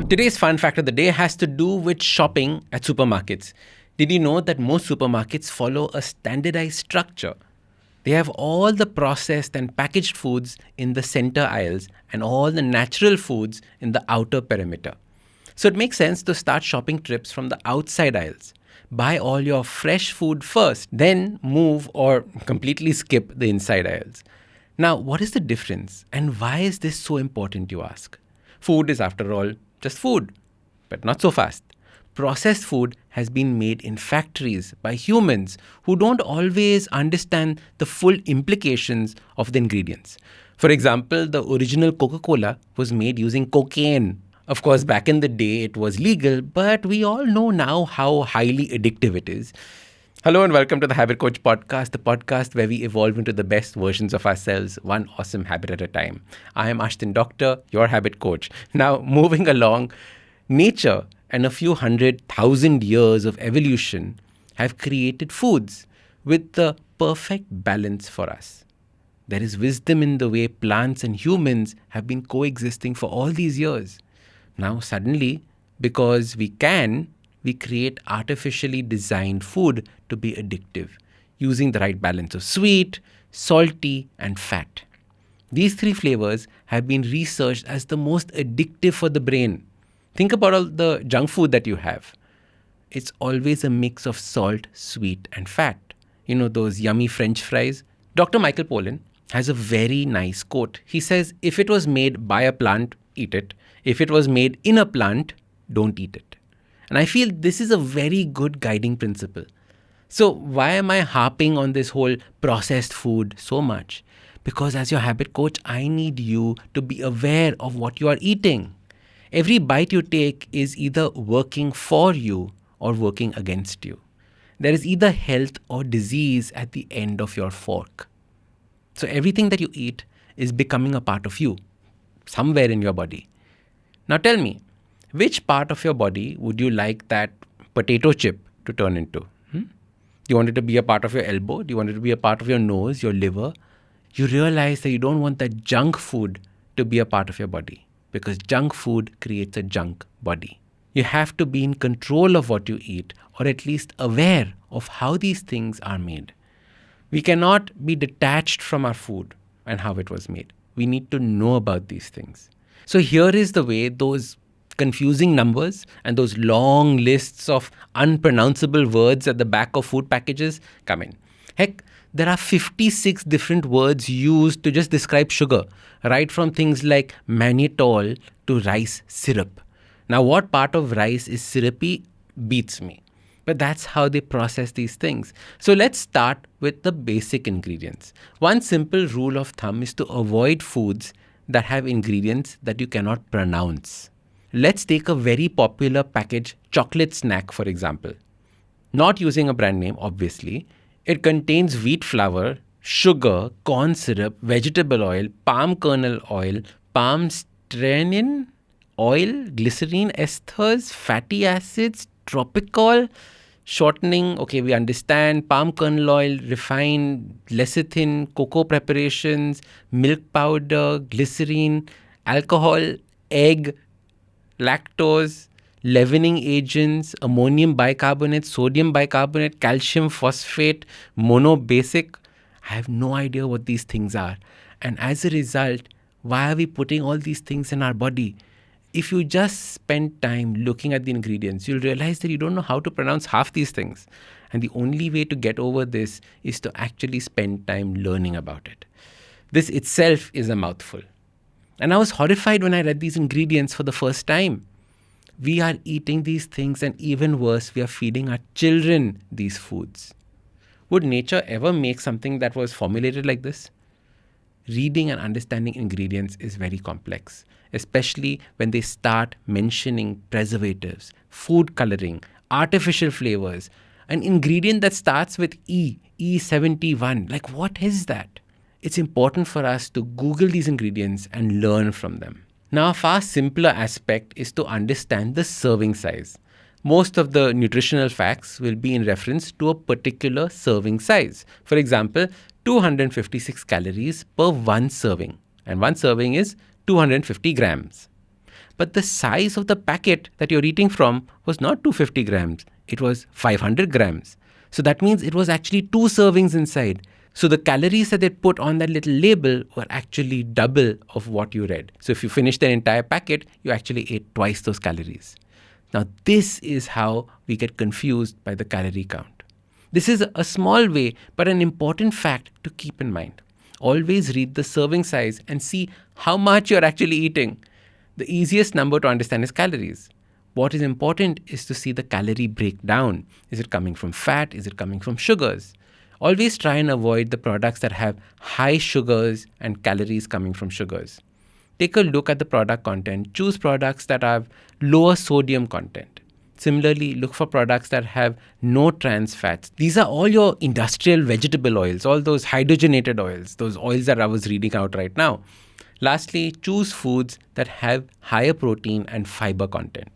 Today's fun fact of the day has to do with shopping at supermarkets. Did you know that most supermarkets follow a standardized structure? They have all the processed and packaged foods in the center aisles and all the natural foods in the outer perimeter. So it makes sense to start shopping trips from the outside aisles. Buy all your fresh food first, then move or completely skip the inside aisles. Now, what is the difference and why is this so important, you ask? Food is, after all, just food, but not so fast. Processed food has been made in factories by humans who don't always understand the full implications of the ingredients. For example, the original Coca-Cola was made using cocaine. Of course, back in the day, it was legal, but we all know now how highly addictive it is. Hello and welcome to the Habit Coach podcast, the podcast where we evolve into the best versions of ourselves, one awesome habit at a time. I am Ashdin Doctor, your habit coach. Now, moving along, nature and a few 100,000 years of evolution have created foods with the perfect balance for us. There is wisdom in the way plants and humans have been coexisting for all these years. Now, suddenly, because we create artificially designed food to be addictive, using the right balance of sweet, salty, and fat. These three flavors have been researched as the most addictive for the brain. Think about all the junk food that you have. It's always a mix of salt, sweet, and fat. You know, those yummy French fries? Dr. Michael Pollan has a very nice quote. He says, if it was made by a plant, eat it. If it was made in a plant, don't eat it. And I feel this is a very good guiding principle. So why am I harping on this whole processed food so much? Because as your habit coach, I need you to be aware of what you are eating. Every bite you take is either working for you or working against you. There is either health or disease at the end of your fork. So everything that you eat is becoming a part of you, somewhere in your body. Now tell me, which part of your body would you like that potato chip to turn into? Do you want it to be a part of your elbow? Do you want it to be a part of your nose, your liver? You realize that you don't want that junk food to be a part of your body because junk food creates a junk body. You have to be in control of what you eat or at least aware of how these things are made. We cannot be detached from our food and how it was made. We need to know about these things. So here is the way those confusing numbers and those long lists of unpronounceable words at the back of food packages come in. Heck, there are 56 different words used to just describe sugar, right from things like mannitol to rice syrup. Now, what part of rice is syrupy beats me. But that's how they process these things. So let's start with the basic ingredients. One simple rule of thumb is to avoid foods that have ingredients that you cannot pronounce. Let's take a very popular packaged chocolate snack, for example. Not using a brand name, obviously. It contains wheat flour, sugar, corn syrup, vegetable oil, palm kernel oil, palm strennin oil, glycerine esters, fatty acids, tropicol, shortening, okay, we understand, palm kernel oil, refined lecithin, cocoa preparations, milk powder, glycerine, alcohol, egg, lactose, leavening agents, ammonium bicarbonate, sodium bicarbonate, calcium phosphate, monobasic. I have no idea what these things are. And as a result, why are we putting all these things in our body? If you just spend time looking at the ingredients, you'll realize that you don't know how to pronounce half these things. And the only way to get over this is to actually spend time learning about it. This itself is a mouthful. And I was horrified when I read these ingredients for the first time. We are eating these things, and even worse, we are feeding our children these foods. Would nature ever make something that was formulated like this? Reading and understanding ingredients is very complex, especially when they start mentioning preservatives, food coloring, artificial flavors, an ingredient that starts with E71. Like, what is that? It's important for us to Google these ingredients and learn from them. Now, a far simpler aspect is to understand the serving size. Most of the nutritional facts will be in reference to a particular serving size. For example, 256 calories per one serving. and one serving is 250 grams. But the size of the packet that you're eating from was not 250 grams, it was 500 grams. So that means it was actually 2 servings inside. So the calories that they put on that little label were actually double of what you read. So if you finish the entire packet, you actually ate twice those calories. Now this is how we get confused by the calorie count. This is a small way, but an important fact to keep in mind. Always read the serving size and see how much you're actually eating. The easiest number to understand is calories. What is important is to see the calorie breakdown. Is it coming from fat? Is it coming from sugars? Always try and avoid the products that have high sugars and calories coming from sugars. Take a look at the product content. Choose products that have lower sodium content. Similarly, look for products that have no trans fats. These are all your industrial vegetable oils, all those hydrogenated oils, those oils that I was reading out right now. Lastly, choose foods that have higher protein and fiber content.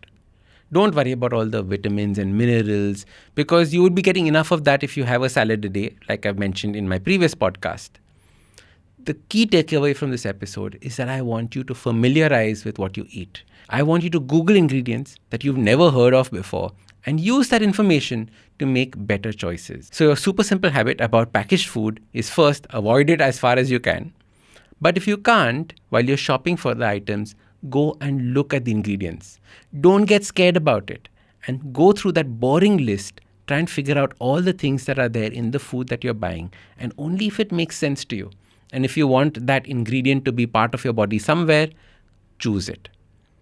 Don't worry about all the vitamins and minerals because you would be getting enough of that if you have a salad a day, like I've mentioned in my previous podcast. The key takeaway from this episode is that I want you to familiarize with what you eat. I want you to Google ingredients that you've never heard of before and use that information to make better choices. So your super simple habit about packaged food is first, avoid it as far as you can. But if you can't, while you're shopping for the items, go and look at the ingredients. Don't get scared about it and go through that boring list. Try and figure out all the things that are there in the food that you're buying and only if it makes sense to you. And if you want that ingredient to be part of your body somewhere, choose it.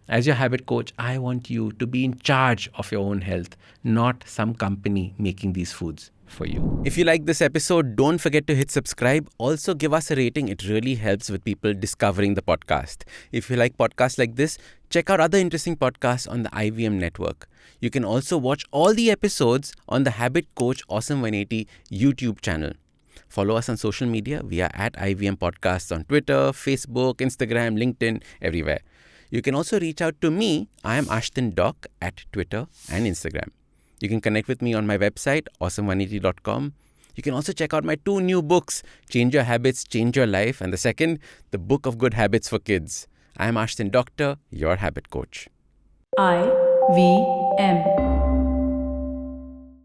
As your habit coach, I want you to be in charge of your own health, not some company making these foods for you. If you like this episode, don't forget to hit subscribe. Also give us a rating. It really helps with people discovering the podcast. If you like podcasts like this, check out other interesting podcasts on the IVM network. You can also watch all the episodes on the Habit Coach Awesome 180 YouTube channel. Follow us on social media. We are at IVM Podcasts on Twitter, Facebook, Instagram, LinkedIn, everywhere. You can also reach out to me. I am Ashdin Doc at Twitter and Instagram. You can connect with me on my website, awesome180.com. You can also check out my 2 new books, Change Your Habits, Change Your Life, and the second, The Book of Good Habits for Kids. I am Ashdin Doctor, your habit coach. IVM.